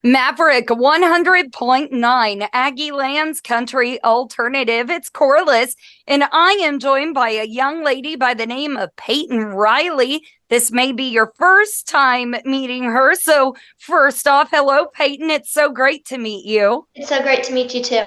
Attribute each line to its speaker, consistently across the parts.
Speaker 1: Maverick 100.9 Aggie Lands Country Alternative. It's Corliss, and I am joined by a young lady by the name of Payton Riley. This may be your first time meeting her. So, first off, hello, Payton. It's so great to meet you.
Speaker 2: It's so great to meet you too.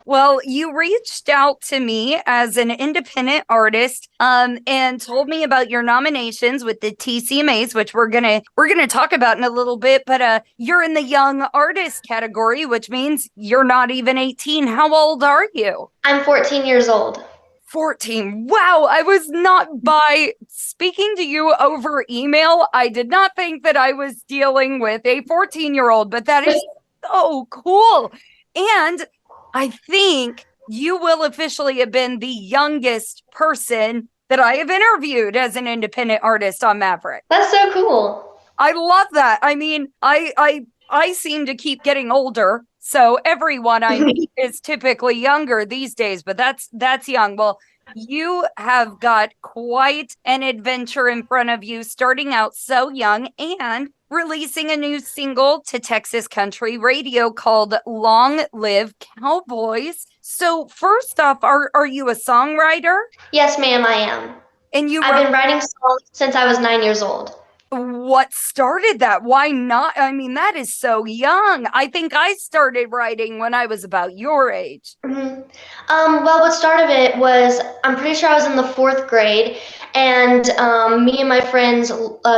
Speaker 1: Well, you reached out to me as an independent artist, and told me about your nominations with the TCMAs, which we're gonna talk about in a little bit. But you're in the young artist category, which means you're not even 18. How old are you?
Speaker 2: I'm 14 years old.
Speaker 1: 14. Wow, I was not by speaking to you over email. I did not think that I was dealing with a 14-year-old, but that is so cool. And I think you will officially have been the youngest person that I have interviewed as an independent artist on Maverick.
Speaker 2: That's so cool.
Speaker 1: I love that. I mean, I seem to keep getting older, so everyone I meet is typically younger these days, but that's young. Well, you have got quite an adventure in front of you, starting out so young and releasing a new single to Texas country radio called Long Live Cowboys. So first off, are you a songwriter?
Speaker 2: Yes, ma'am, I am.
Speaker 1: And you
Speaker 2: I've been writing songs since I was 9 years old.
Speaker 1: What started that? Why not? I mean, that is so young. I think I started writing when I was about your age.
Speaker 2: Well, what started it was, I'm pretty sure I was in the fourth grade, and me and my friends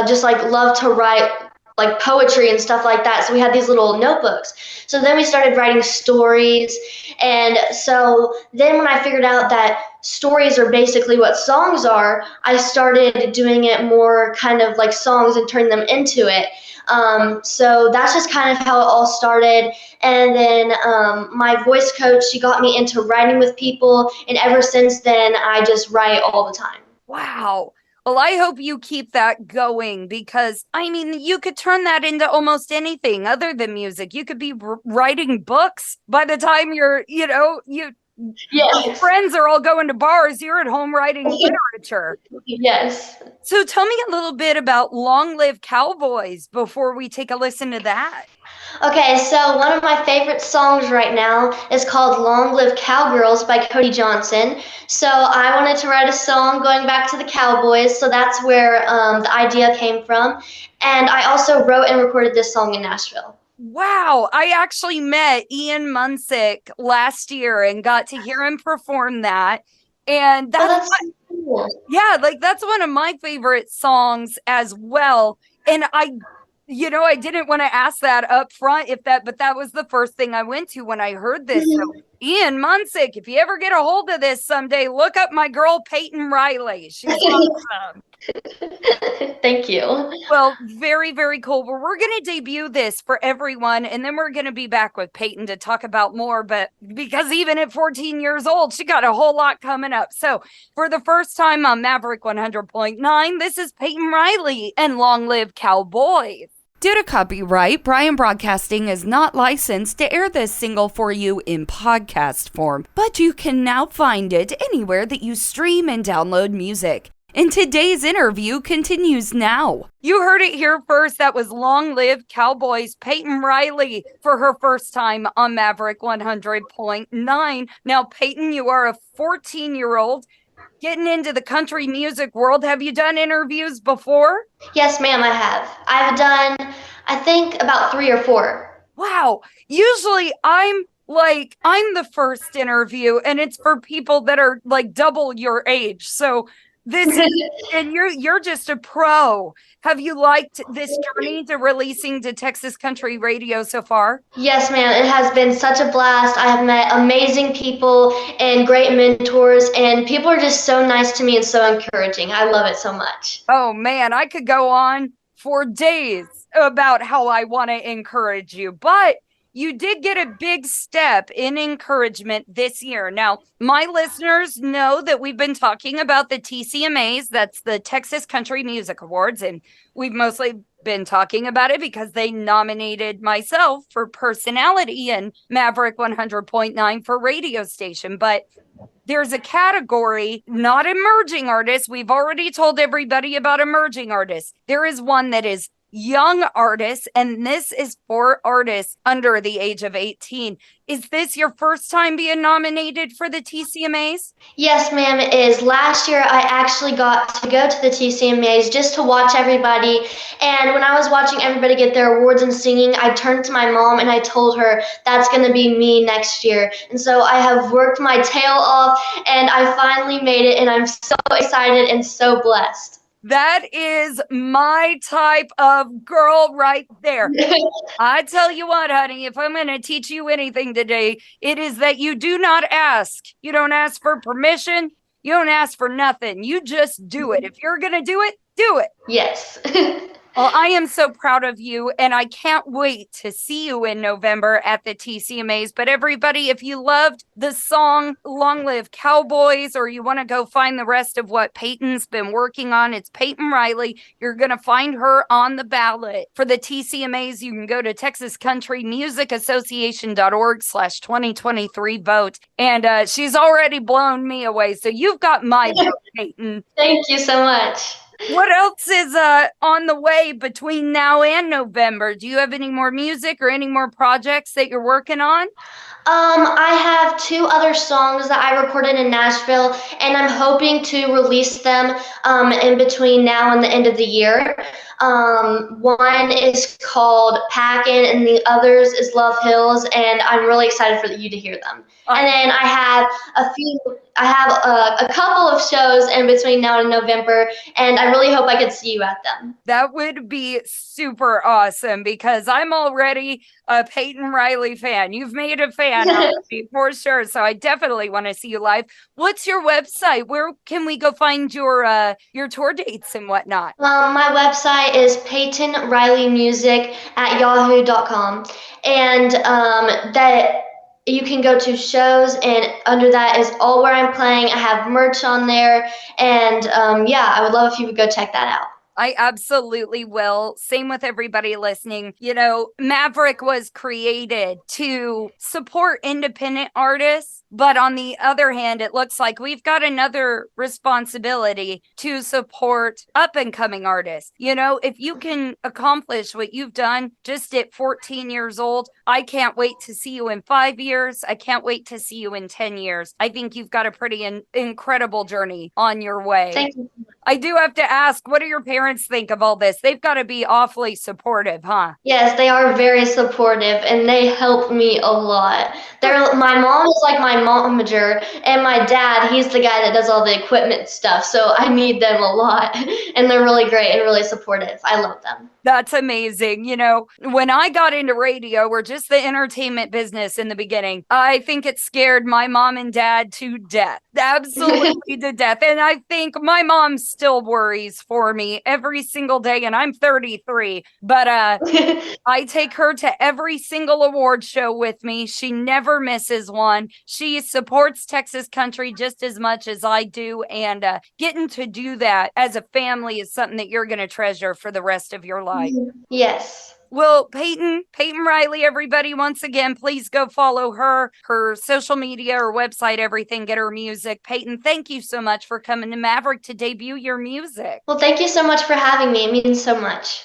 Speaker 2: just like love to write like poetry and stuff like that. So we had these little notebooks. So then we started writing stories. And so then when I figured out that stories are basically what songs are, I started doing it more kind of like songs and turning them into it. So that's just kind of how it all started. And then my voice coach, she got me into writing with people. And ever since then, I just write all the time.
Speaker 1: Wow. Well, I hope you keep that going because, I mean, you could turn that into almost anything other than music. You could be writing books by the time
Speaker 2: Yes.
Speaker 1: friends are all going to bars. You're at home writing literature.
Speaker 2: Yes.
Speaker 1: So tell me a little bit about Long Live Cowboys before we take a listen to that.
Speaker 2: Okay, so one of my favorite songs right now is called Long Live Cowgirls by Cody Johnson. So I wanted to write a song going back to the Cowboys, so that's where the idea came from. And I also wrote and recorded this song in Nashville.
Speaker 1: Wow, I actually met Ian Munsick last year and got to hear him perform that. And that's
Speaker 2: cool.
Speaker 1: Yeah, like that's one of my favorite songs as well. And I didn't want to ask that up front but that was the first thing I went to when I heard this. So, Ian Munsick, if you ever get a hold of this someday, look up my girl Payton Riley. She's awesome.
Speaker 2: Thank you.
Speaker 1: Well, very, very cool. Well, we're going to debut this for everyone, and then we're going to be back with Payton to talk about more. But because even at 14 years old, she got a whole lot coming up. So for the first time on Maverick 100.9, this is Payton Riley and Long Live Cowboys. Due to copyright, Brian Broadcasting is not licensed to air this single for you in podcast form, but you can now find it anywhere that you stream and download music. And today's interview continues now. You heard it here first. That was Long Live Cowboys, Payton Riley, for her first time on Maverick 100.9. Now, Payton, you are a 14-year-old getting into the country music world. Have you done interviews before?
Speaker 2: Yes, ma'am, I have. I've done, I think, about 3 or 4.
Speaker 1: Wow. Usually I'm the first interview, and it's for people that are like double your age. So and you're just a pro. Have you liked this journey to releasing to Texas country radio so far?
Speaker 2: Yes, ma'am. It has been such a blast. I have met amazing people and great mentors, and people are just so nice to me and so encouraging. I love it so much.
Speaker 1: Oh man, I could go on for days about how I want to encourage you, but you did get a big step in encouragement this year. Now, my listeners know that we've been talking about the TCMAs, that's the Texas Country Music Awards, and we've mostly been talking about it because they nominated myself for personality and Maverick 100.9 for radio station. But there's a category, not emerging artists. We've already told everybody about emerging artists. There is one that is young artists, and this is for artists under the age of 18. Is this your first time being nominated for the TCMAs?
Speaker 2: Yes, ma'am, it is. Last year, I actually got to go to the TCMAs just to watch everybody. And when I was watching everybody get their awards and singing, I turned to my mom and I told her that's going to be me next year. And so I have worked my tail off and I finally made it. And I'm so excited and so blessed.
Speaker 1: That is my type of girl right there. I tell you what, honey, if I'm going to teach you anything today, it is that you do not ask. You don't ask for permission. You don't ask for nothing. You just do it. If you're going to do it, do it.
Speaker 2: Yes.
Speaker 1: Well, I am so proud of you, and I can't wait to see you in November at the TCMAs. But everybody, if you loved the song Long Live Cowboys, or you want to go find the rest of what Payton's been working on, it's Payton Riley. You're going to find her on the ballot for the TCMAs. You can go to TexasCountryMusicAssociation.org/2023 vote. And she's already blown me away. So you've got my vote, Payton.
Speaker 2: Thank you so much.
Speaker 1: What else is on the way between now and November? Do you have any more music or any more projects that you're working on?
Speaker 2: I have 2 other songs that I recorded in Nashville, and I'm hoping to release them in between now and the end of the year. One is called Packin', and the others is Love Hills, and I'm really excited for you to hear them. And then I have a couple of shows in between now and November, and I really hope I could see you at them.
Speaker 1: That would be super awesome because I'm already a Payton Riley fan. You've made a fan of me for sure. So I definitely want to see you live. What's your website? Where can we go find your tour dates and whatnot?
Speaker 2: My website is PaytonRileyMusic@yahoo.com, and that you can go to shows, and under that is all where I'm playing. I have merch on there, and I would love if you would go check that out.
Speaker 1: I absolutely will. Same with everybody listening. You know, Maverick was created to support independent artists. But on the other hand, it looks like we've got another responsibility to support up and coming artists. You know, if you can accomplish what you've done just at 14 years old, I can't wait to see you in 5 years. I can't wait to see you in 10 years. I think you've got a pretty incredible journey on your way.
Speaker 2: Thank you.
Speaker 1: I do have to ask, what do your parents think of all this? They've got to be awfully supportive, huh?
Speaker 2: Yes, they are very supportive, and they help me a lot. My mom is like my momager, and my dad, he's the guy that does all the equipment stuff, so I need them a lot, and they're really great and really supportive. I love them.
Speaker 1: That's amazing. You know, when I got into radio or just the entertainment business in the beginning, I think it scared my mom and dad to death. Absolutely to death. And I think my mom still worries for me every single day. And I'm 33, but I take her to every single award show with me. She never misses one. She supports Texas country just as much as I do. And getting to do that as a family is something that you're going to treasure for the rest of your life.
Speaker 2: Yes.
Speaker 1: Well, Payton Riley, everybody, once again, please go follow her social media, her website, everything, get her music. Payton, thank you so much for coming to Maverick to debut your music.
Speaker 2: Well, thank you so much for having me. It means so much.